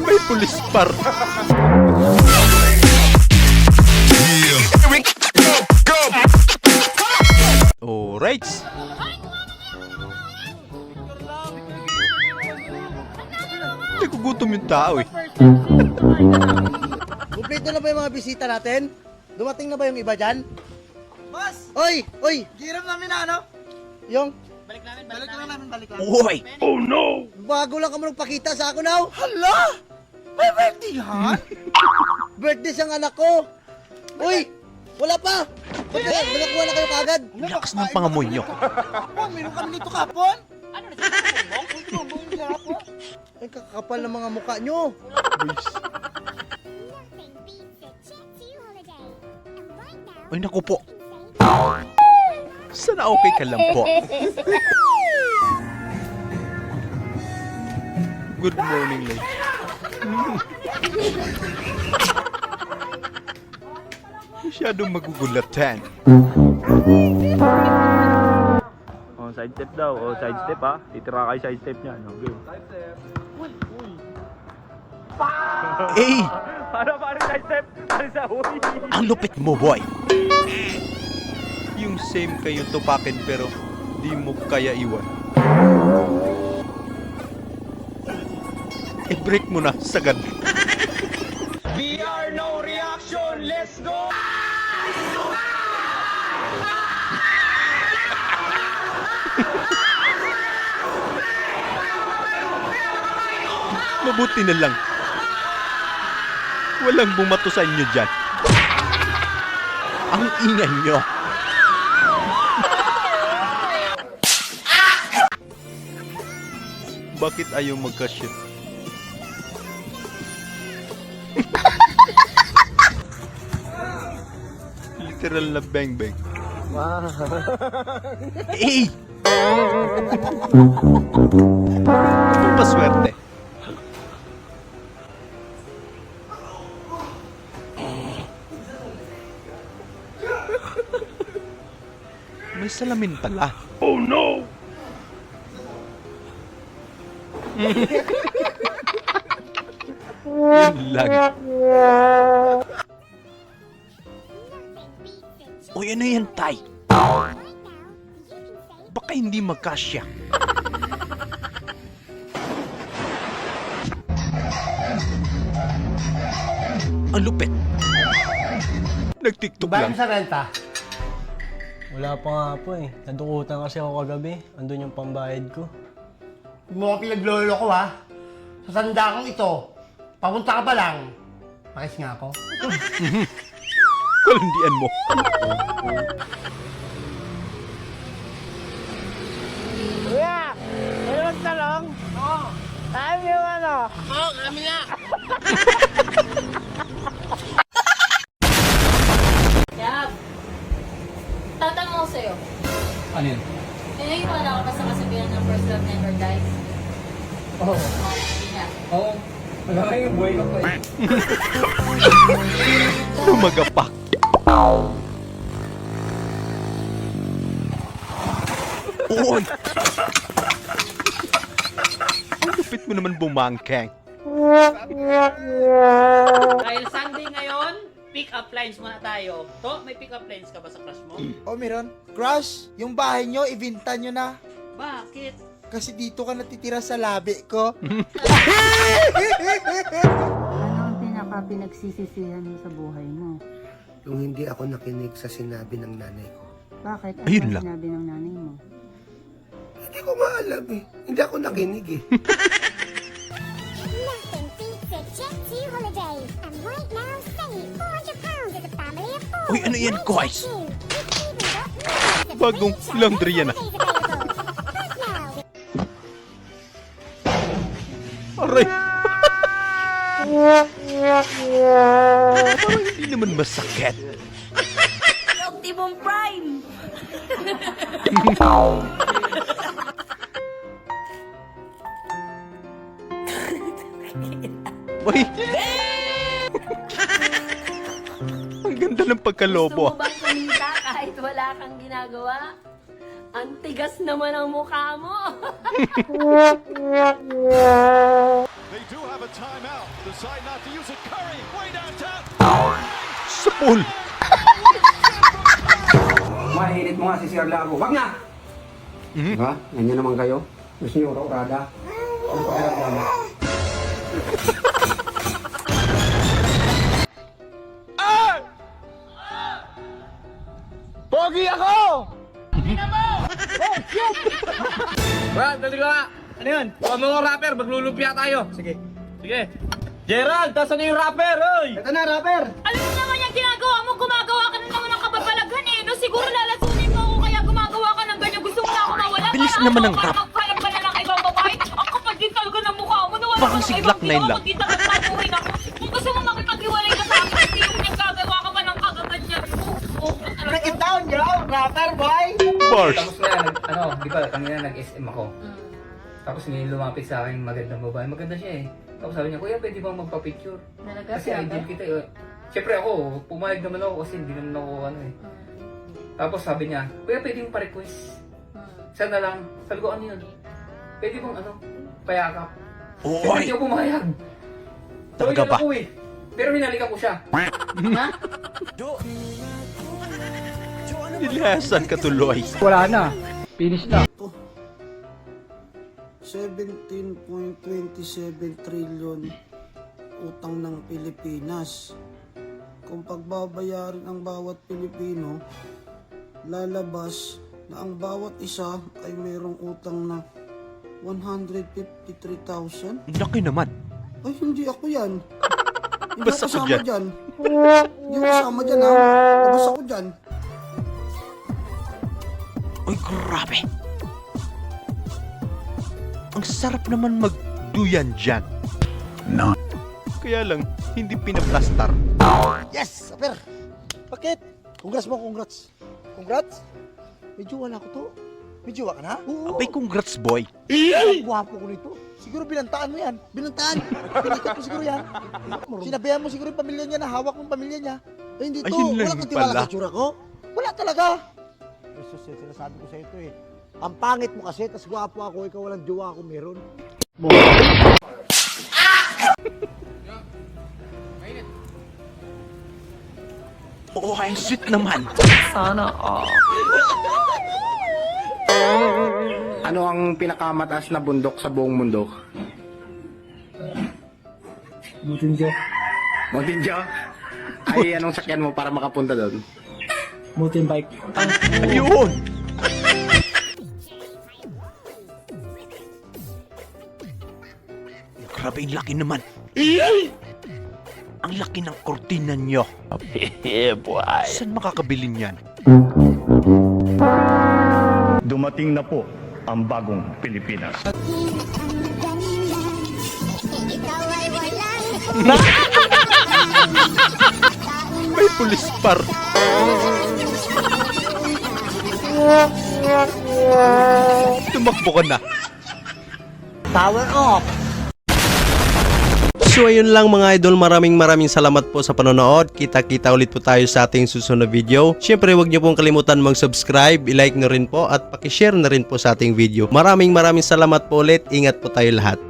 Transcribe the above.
May pulis par. Alright. Nagugutom yung tao eh. Kumpleto na ba yung mga bisita natin? Dumating na ba yung iba dyan? Boss! Oy! Oy! Giram namin na ano? Yung Balik namin. Oy! Oh no! bago lang ka mo nagpakita sa ako now. Hala! May birthday han? Birthday siyang anak ko. Uy! Wala pa! Nakakuha na kayo kagad. Lakas ng pangamoy nyo. Oh, meron kami nito kapon. Ano na siya? Bumbong niya po. Ay, kakapal ng mga mukha nyo. Ay, naku po. Sana okay ka lang po. Good morning, Lay. Masyadong magugulatan. Oh, side step daw. Oh, side step ha. Titira kayo side step niya. Okay. Eh! Para side step. Para sa uwi. Ang lupit mo, boy! Yung same kayo tupakin pero di mo kaya iwan. I-break mo na, sagad. VR no reaction. Let's go! Mabuti na lang. Walang bumato sa inyo dyan. Ang ingay nyo. Bakit ayaw magka-ship? Literal na bang-bang. Wow. Eh! Paswerte. May salamin pala. Oh no! Yun lang. Uy, ano yan, Tay? Baka hindi magkasya. Ang lupit. Nag-tiktok lang. Bayang sa renta. Wala pa nga po eh. Nadukutan kasi ako kagabi. Andun yung pambayad ko. Huwag mo ka pinaglolo ko ha. Sa sandakang ito, papunta ka pa lang. Pakis nga ako. Kalandian mo. Kuya! May magtalong? Oo. Tayo yung ano? Oo, kami na. Yab! Tatanong ko sa'yo. Ano yun? Nangyayawala ka ba sa kasabihan ng first love never dies? Oo. Hindi na. Oo. Wala nga yung buhay ko pa eh. Lumagapak. Uy! Ang lupit mo naman bumangkeng. Dahil Sunday ngayon, pick-up lines muna tayo. To, may pick-up lines ka ba sa crush mo? Oh, meron. Crush, yung bahay nyo, ibinta nyo na. Bakit? Kasi dito ka natitira sa labi ko. Ano ang pinaka-pinagsisisihan mo sa buhay mo? Yung hindi ako nakinig sa sinabi ng nanay ko. Bakit? Ano Ayun ang lang. sinabi ng nanay mo? Hindi ko nga alam eh. Hindi ako nakinig eh. Nothing beats a Jet2 holiday. And right now, save £400 as a family of four. Uy, ano yan, guys? Jet2. It's even got millions of Bagong furniture laundry yan, ah. holidays available. Right now. Aray! Parang hindi naman masakit. Optimum Prime! Uy! Ang ganda ng pagkalobo. Gusto mo bang kumita kahit wala wala kang ginagawa. Ang tigas naman ang mukha mo. They do have a timeout. Decide not to use it. Curry, way downtown. Sapul! Mahilit mo nga si Sir Lago. Wag na! Diba? Ganyan naman kayo. Gusto niyo ura-urada. Ano pa kaya naman? Pogi ako! Brad, dali ka nga. Ano yun? Huwag mo rapper, maglulumpia tayo. Sige. Sige. Gerald, tasan na yung rapper, oy! Ito na, rapper! Alam mo naman yung ginagawa mo, gumagawa ka na naman ng kababalaghan eh. No, siguro lalasunin mo ako kaya gumagawa ka ng ganyan. Gusto mo na ako mawala. Bilis Para naman ako, ng para rap. magpalak ka na ng ibang babae. Ang kapal din talaga ng mukha mo. Nawala Bakang ka ng si ibang Glock 9 ginawa lang. ko. Dito ka pabuhin ako. Kung gusto mo makipag-iwalay ka sa akin, hindi mo nagkagawa ka pa ng kagaganyan mo. Break it down, yo! Rapper, boy! Bars! Tapos na, di ba, kanina nag-SM ako. Tapos ngayon lumapit sa akin magandang babae. Maganda siya eh. Tapos sabi niya, kuya, pwede bang magpa-picture? Talaga, Kasi ideal kita eh. Siyempre ako, pumayag naman ako kasi hindi naman ako ano eh. Tapos sabi niya, kuya, pwede yung pa-request. Sana lang. Sabi ko, ano yun? Pwede bang ano, payakap. Oo, Kasi ay! hindi ako pumayag. Talaga ba? Ako, eh. Pero hinalikan ko siya. Nilasan ka tuloy. Wala na. Finish na. 17.27 trillion utang ng Pilipinas. Kung pagbabayarin ang bawat Pilipino, lalabas na ang bawat isa ay mayroong utang na 153,000. Laki naman. Ay, hindi ako yan. Hindi Basta ako ako kasama dyan. dyan. Hindi ako kasama dyan, ha? Labas ako dyan. Uy, grabe. Ang sarap naman magduyan dyan. No. Kaya lang, hindi pinaplastar. Yes, Saper! Bakit? Congrats mo, congrats. Congrats? May jowa na ako to. May jowa ka na? Oo. Abay, congrats boy. Ang gwapo ko nito. Siguro binantaan mo yan. Binantaan. Pinikat mo siguro yan. Sinabihan mo siguro yung pamilya niya na hawak mong pamilya niya. Ay, hindi to. Ayun lang Wala kang tiwala pala. sa tsura ko. Wala talaga. Jesus, sinasabi ko sa ito eh. Ang pangit mo kasi, tas gwapo ako, ikaw walang jowa ako meron. Oo, ay sweet naman. Ano ang pinakamataas na bundok sa buong mundo? Mutinjo. Montinjo? Ay, anong sakyan mo para makapunta doon? Mutin bike. Ayun! Grabe, ang laki naman. Ang laki ng kortina nyo. Saan makakabili niyan? Dumating na po ang bagong Pilipinas. Ikaw ay walang May pulis par. Tumakbo ka na. Power off! So ayun lang mga idol, maraming salamat po sa panonood. Kita-kita ulit po tayo sa ating susunod na video. Syempre huwag niyo pong kalimutan mag-subscribe, i-like na rin po at paki-share na rin po sa ating video. Maraming salamat po ulit. Ingat po tayo lahat.